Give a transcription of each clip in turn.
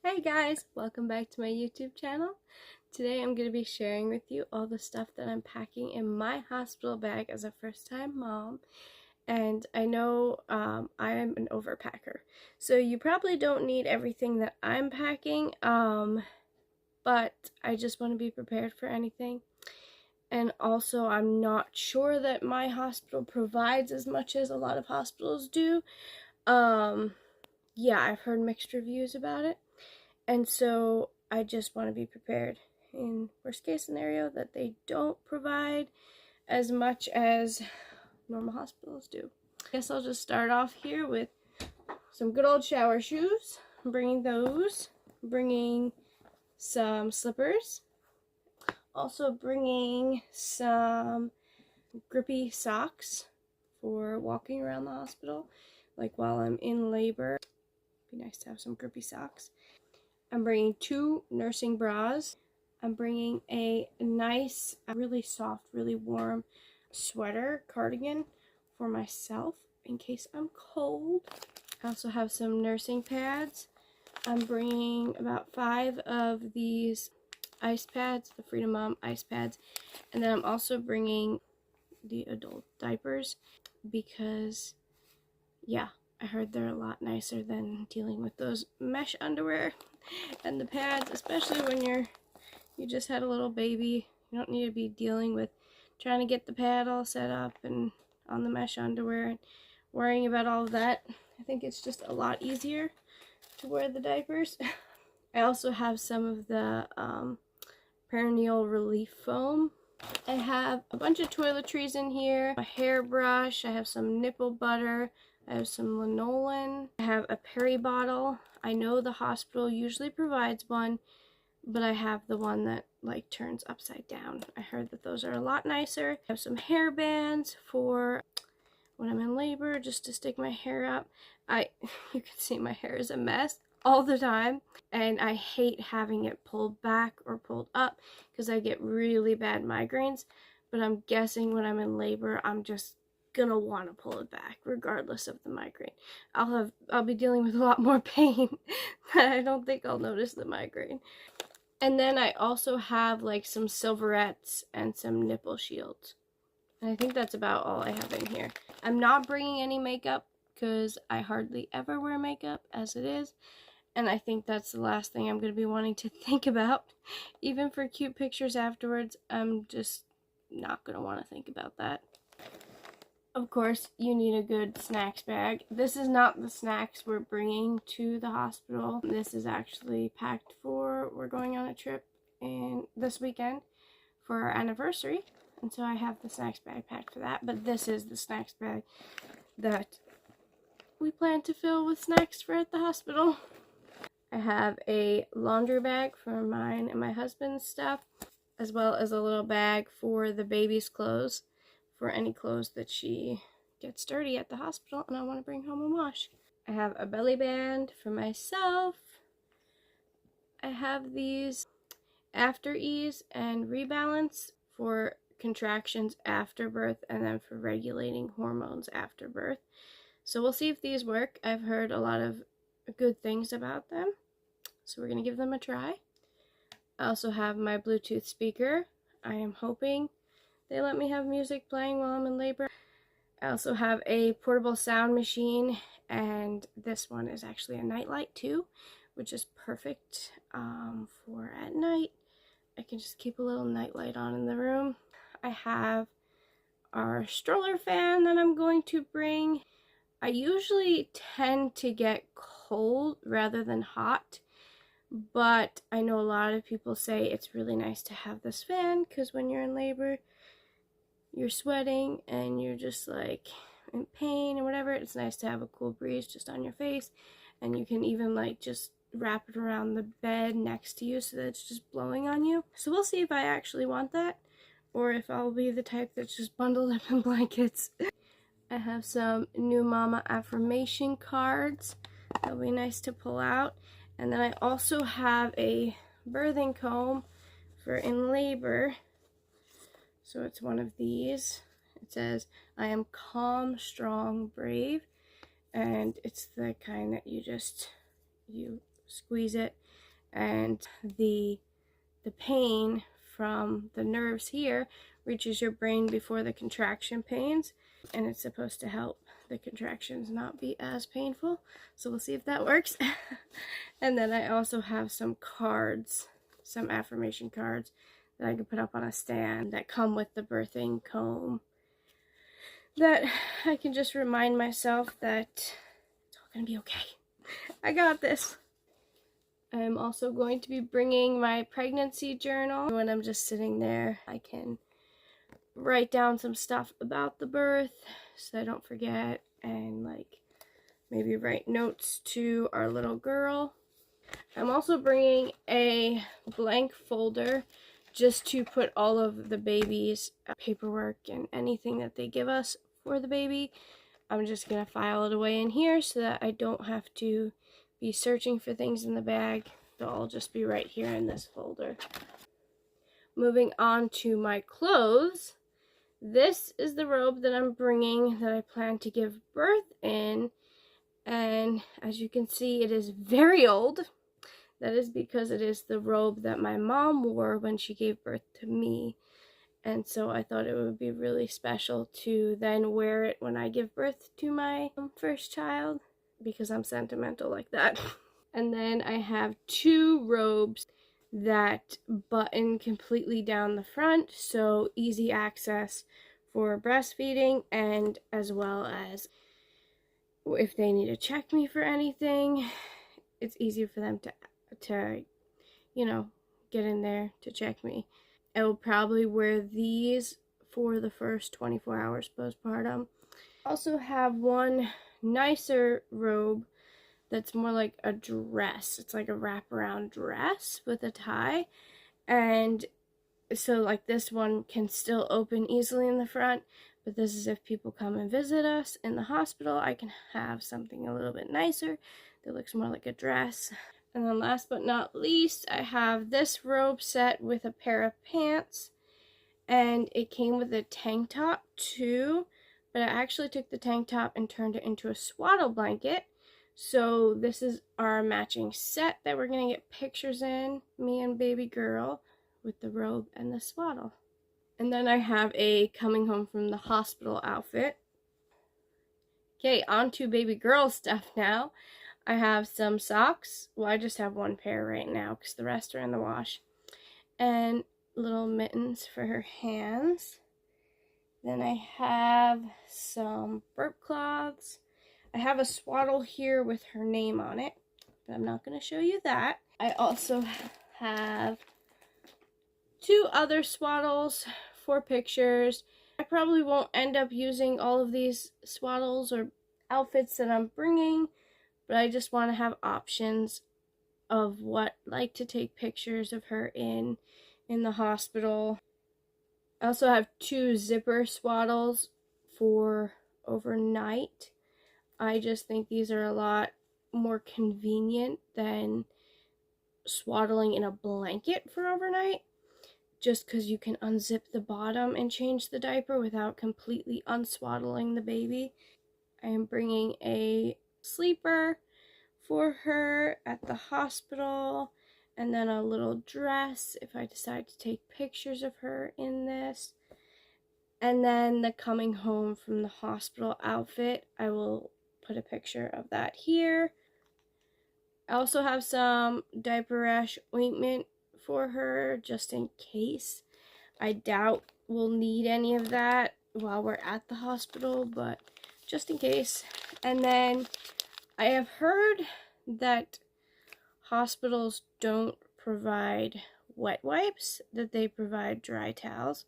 Hey guys, welcome back to my YouTube channel. Today I'm going to be sharing with you all the stuff that I'm packing in my hospital bag as a first-time mom. And I know I am an overpacker, so you probably don't need everything that I'm packing, but I just want to be prepared for anything. And also I'm not sure that my hospital provides as much as a lot of hospitals do. Yeah, I've heard mixed reviews about it. And so I just want to be prepared in worst case scenario that they don't provide as much as normal hospitals do. I guess I'll just start off here with some good old shower shoes. I'm bringing those. I'm bringing some slippers. Also bringing some grippy socks for walking around the hospital, like while I'm in labor. It'd be nice to have some grippy socks. I'm bringing 2 nursing bras. I'm bringing a nice, really soft, really warm sweater, cardigan for myself in case I'm cold. I also have some nursing pads. I'm bringing about 5 of these ice pads, the Freedom Mom ice pads. And then I'm also bringing the adult diapers because, yeah, I heard they're a lot nicer than dealing with those mesh underwear and the pads, especially when you just had a little baby. You don't need to be dealing with trying to get the pad all set up and on the mesh underwear and worrying about all of that. I think it's just a lot easier to wear the diapers. I also have some of the perineal relief foam. I have a bunch of toiletries in here, a hairbrush, I have some nipple butter, I have some lanolin, I have a peri bottle. I know the hospital usually provides one, but I have the one that like turns upside down. I heard that those are a lot nicer. I have some hair bands for when I'm in labor, just to stick my hair up. You can see my hair is a mess all the time, and I hate having it pulled back or pulled up because I get really bad migraines. But I'm guessing when I'm in labor, I'm just gonna want to pull it back regardless of the migraine. I'll be dealing with a lot more pain, but I don't think I'll notice the migraine. And then I also have like some silverettes and some nipple shields. And I think that's about all I have in here. I'm not bringing any makeup because I hardly ever wear makeup as it is. And I think that's the last thing I'm going to be wanting to think about. Even for cute pictures afterwards, I'm just not going to want to think about that. Of course, you need a good snacks bag. This is not the snacks we're bringing to the hospital. This is actually packed for, we're going on a trip this weekend for our anniversary. And so I have the snacks bag packed for that. But this is the snacks bag that we plan to fill with snacks for at the hospital. I have a laundry bag for mine and my husband's stuff, as well as a little bag for the baby's clothes, for any clothes that she gets dirty at the hospital and I want to bring home and wash. I have a belly band for myself. I have these after ease and rebalance for contractions after birth and then for regulating hormones after birth. So we'll see if these work. I've heard a lot of good things about them, so we're going to give them a try. I also have my Bluetooth speaker. I am hoping they let me have music playing while I'm in labor. I also have a portable sound machine, and this one is actually a nightlight too, which is perfect for at night. I can just keep a little nightlight on in the room. I have our stroller fan that I'm going to bring. I usually tend to get cold rather than hot, but I know a lot of people say it's really nice to have this fan because when you're in labor, you're sweating and you're just like in pain or whatever. It's nice to have a cool breeze just on your face, and you can even like just wrap it around the bed next to you so that it's just blowing on you. So we'll see if I actually want that or if I'll be the type that's just bundled up in blankets. I have some new mama affirmation cards. That'll be nice to pull out. And then I also have a birthing comb for in labor. So it's one of these. It says, I am calm, strong, brave. And it's the kind that you squeeze it and the pain from the nerves here reaches your brain before the contraction pains, and it's supposed to help the contractions not be as painful. So we'll see if that works. And then I also have some cards, some affirmation cards that I can put up on a stand that come with the birthing comb, that I can just remind myself that it's all gonna be okay. I got this. I'm also going to be bringing my pregnancy journal. When I'm just sitting there, I can write down some stuff about the birth so I don't forget, and like maybe write notes to our little girl. I'm also bringing a blank folder just to put all of the baby's paperwork and anything that they give us for the baby. I'm just gonna file it away in here so that I don't have to be searching for things in the bag. They'll all just be right here in this folder. Moving on to my clothes. This is the robe that I'm bringing that I plan to give birth in. And as you can see, it is very old. That is because it is the robe that my mom wore when she gave birth to me. And so I thought it would be really special to then wear it when I give birth to my first child, because I'm sentimental like that. And then I have two robes that button completely down the front, so easy access for breastfeeding, and as well as if they need to check me for anything, it's easier for them to you know, get in there to check me. I will probably wear these for the first 24 hours postpartum. I also have one nicer robe that's more like a dress. It's like a wraparound dress with a tie, and so like this one can still open easily in the front, but this is if people come and visit us in the hospital. I can have something a little bit nicer that looks more like a dress. And then last but not least, I have this robe set with a pair of pants, and it came with a tank top too, but I actually took the tank top and turned it into a swaddle blanket. So this is our matching set that we're gonna get pictures in, me and baby girl, with the robe and the swaddle. And then I have a coming home from the hospital outfit. Okay, on to baby girl stuff now. I have some socks. Well, I just have one pair right now because the rest are in the wash. And little mittens for her hands. Then I have some burp cloths. I have a swaddle here with her name on it, but I'm not going to show you that. I also have two other swaddles for pictures. I probably won't end up using all of these swaddles or outfits that I'm bringing, but I just want to have options of what like to take pictures of her in the hospital. I also have two zipper swaddles for overnight. I just think these are a lot more convenient than swaddling in a blanket for overnight, just because you can unzip the bottom and change the diaper without completely unswaddling the baby. I am bringing a sleeper for her at the hospital, and then a little dress if I decide to take pictures of her in this. And then the coming home from the hospital outfit, I will put a picture of that here. I also have some diaper rash ointment for her just in case. I doubt we'll need any of that while we're at the hospital, but just in case. And then I have heard that hospitals don't provide wet wipes, that they provide dry towels.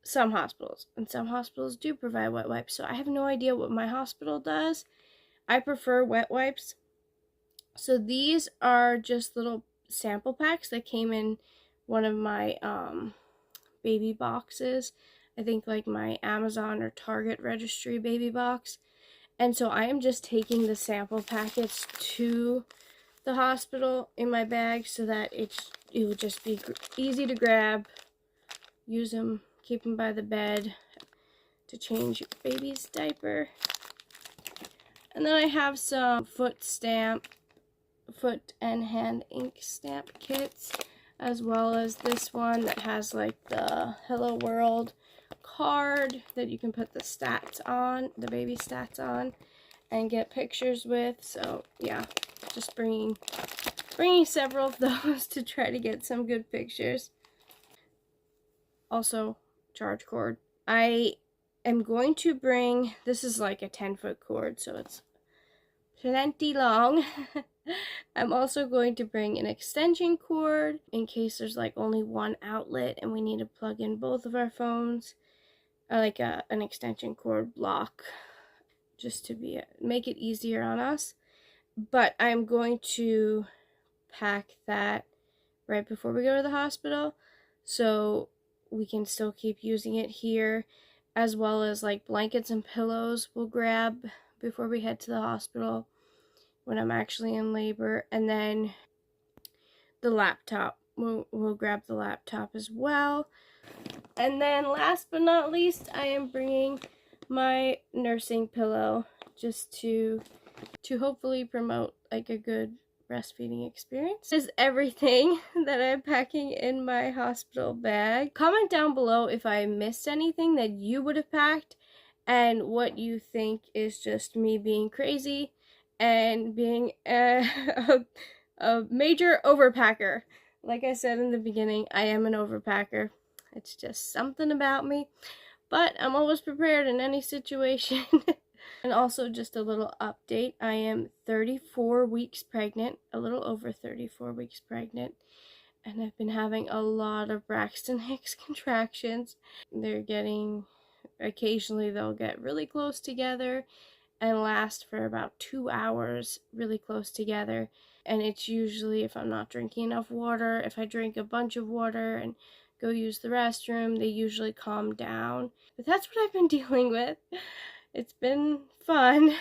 Some hospitals, and some hospitals do provide wet wipes, so I have no idea what my hospital does. I prefer wet wipes. So these are just little sample packs that came in one of my baby boxes. I think like my Amazon or Target registry baby box. And so I am just taking the sample packets to the hospital in my bag so that it will just be easy to grab, use them, keep them by the bed to change your baby's diaper. And then I have some foot stamp foot and hand ink stamp kits, as well as this one that has like the Hello World card that you can put the stats on, the baby stats on, and get pictures with. So yeah, just bringing several of those to try to get some good pictures. Also, charge cord. I am going to bring, this is like a 10-foot cord, so it's plenty long. I'm also going to bring an extension cord in case there's like only one outlet and we need to plug in both of our phones. I like an extension cord block just to make it easier on us. But I'm going to pack that right before we go to the hospital so we can still keep using it here, as well as like blankets and pillows we'll grab before we head to the hospital when I'm actually in labor. And then the laptop, we'll grab the laptop as well. And then last but not least, I am bringing my nursing pillow just to hopefully promote like a good breastfeeding experience. This is everything that I'm packing in my hospital bag. Comment down below if I missed anything that you would have packed and what you think is just me being crazy and being a major overpacker. Like I said in the beginning, I am an overpacker. It's just something about me, but I'm always prepared in any situation. And also just a little update, I am 34 weeks pregnant, a little over 34 weeks pregnant, and I've been having a lot of Braxton Hicks contractions. Occasionally they'll get really close together and last for about 2 hours really close together. And it's usually if I'm not drinking enough water. If I drink a bunch of water and go use the restroom, they usually calm down. But that's what I've been dealing with. It's been fun.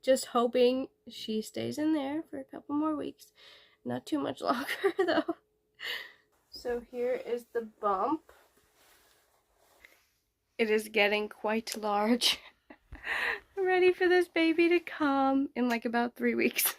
Just hoping she stays in there for a couple more weeks. Not too much longer though. So here is the bump. It is getting quite large. I'm ready for this baby to come in like about 3 weeks.